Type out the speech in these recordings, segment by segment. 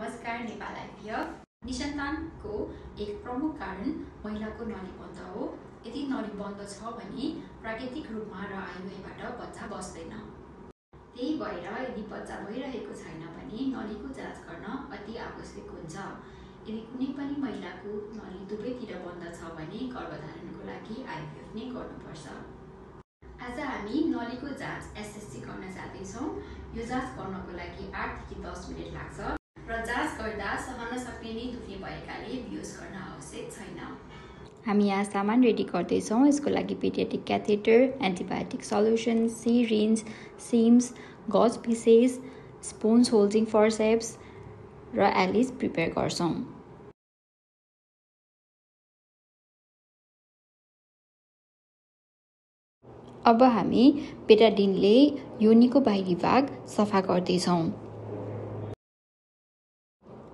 नमस्कार नेपाल आइपिएफ। निसन्तानको एक प्रमुख कारण महिलाको नली बन्द हो। यदि नली बन्द छ भने प्राकृतिक रूपमा र आइयुबाट बच्चा बस्दैन। त्यही भएर यदि बच्चा भइरहेको छैन भने नलीको जाँच गर्न अति आवश्यक हुन्छ। यदि कुनै पनि महिलाको नली दुवैतिर बन्द छ भने गर्भधारणको लागि आइपिएफ नै गर्नुपर्छ। आज हामी नलीको जाँच एसएससी गर्न जाँदैछौँ। यो जाँच गर्नको लागि 8 देखि 10 मिनेट लाग्छ र जाँच गर्दा सहन सक्ने नै दुख्ने भएकाले बेहोस गर्न आवश्यक छैन। हामी यहाँ सामान रेडी गर्दैछौँ। यसको लागि paediatric catheter, antibiotic solution, syringe, Sims, gauze pieces, sponge holding forceps र एलिस प्रिपेयर गर्छौँ। अब हामी बेटाडिनले योनिको बाहिरी भाग सफा गर्दैछौँ।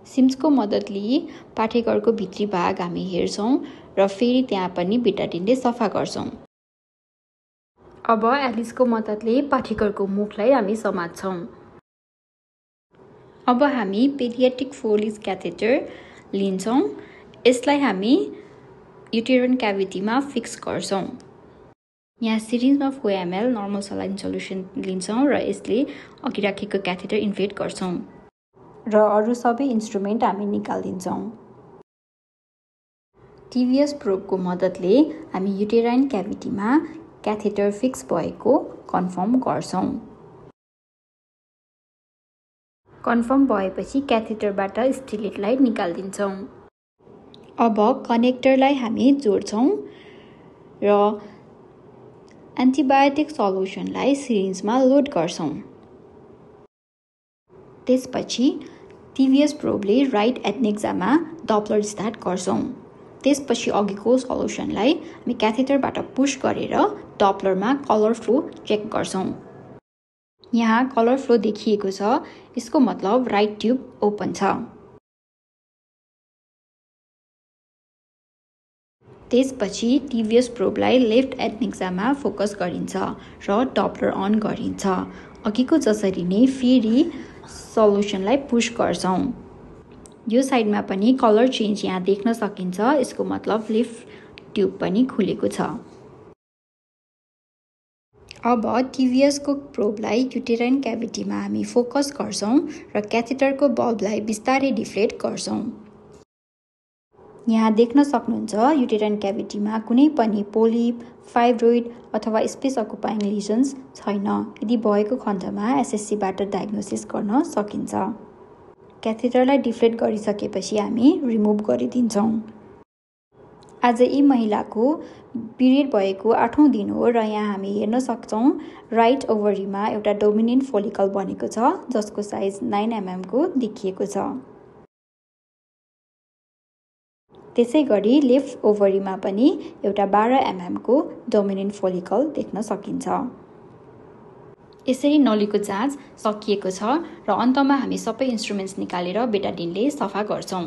सिम्सको मद्दतले पाठेघरको भित्री भाग हामी हेर्छौँ र फेरि त्यहाँ पनि बेटाडिनले सफा गर्छौँ। अब एलिसको मद्दतले पाठेघरको मुखलाई हामी समात्छौँ। अब हामी पेडियाट्रिक फोलिस क्याथेटर लिन्छौँ। यसलाई हामी युटेराइन क्याभिटीमा फिक्स गर्छौँ। यहाँ सिरिन्जमा 4 ml नर्मल सलाइन सोल्युसन लिन्छौँ र यसले अघि राखेको क्याथेटर इन्फ्लेट गर्छौँ र अरू सबै इन्स्ट्रुमेन्ट हामी निकालिदिन्छौँ। टिभीएस प्रोबको मद्दतले हामी युटेराइन क्याभिटीमा क्याथेटर फिक्स भएको कन्फर्म गर्छौँ। कन्फर्म भएपछि क्याथेटरबाट स्टिलेटलाई निकालिदिन्छौँ। अब कनेक्टरलाई हामी जोड्छौँ र एन्टिबायोटिक सल्युसनलाई सिरिन्जमा लोड गर्छौँ। त्यसपछि टिभीएस प्रोबले राइट एडनेक्जामा डप्लर स्टार्ट गर्छौँ। त्यसपछि अघिको सल्युसनलाई हामी क्याथेटरबाट पुश गरेर डप्लरमा कलर फ्लो चेक गर्छौँ। यहाँ कलर फ्लो देखिएको छ, यसको मतलब राइट ट्युब ओपन छ। त्यसपछि टिभीएस प्रोबलाई लेफ्ट एडनेक्जामा फोकस गरिन्छ र डप्लर अन गरिन्छ। अघिको जसरी नै फेरि सल्युसनलाई पुश गर्छौँ। यो साइडमा पनि कलर चेन्ज यहाँ देख्न सकिन्छ, यसको मतलब लेफ्ट ट्युब पनि खुलेको छ। अब टिभीएसको प्रोबलाई युटेराइन क्याभिटीमा हामी फोकस गर्छौँ र क्याथेटरको बल्बलाई बिस्तारै डिफ्लेट गर्छौँ। यहाँ देख्न सक्नुहुन्छ युटेराइन क्याभिटीमा कुनै पनि पोलिप, फाइब्रोइड अथवा स्पेस अकुपाइङ लिजन्स छैन। यदि भएको खण्डमा एसएससीबाट डायग्नोसिस गर्न सकिन्छ। क्याथेटरलाई डिफ्लेट गरिसकेपछि हामी रिमुभ गरिदिन्छौँ। आज यी महिलाको पिरियड भएको 8औं दिन हो र यहाँ हामी हेर्न सक्छौँ राइट ओभरीमा एउटा डोमिनेन्ट फोलिकल बनेको छ जसको साइज 9 mm को देखिएको छ। त्यसै गरी लेफ्ट ओभरीमा पनि एउटा 12 mm को डोमिनेन्ट फोलिकल देख्न सकिन्छ। यसरी नलीको जाँच सकिएको छ र अन्तमा हामी सबै इन्स्ट्रुमेन्ट्स निकालेर बेटाडिनले सफा गर्छौँ।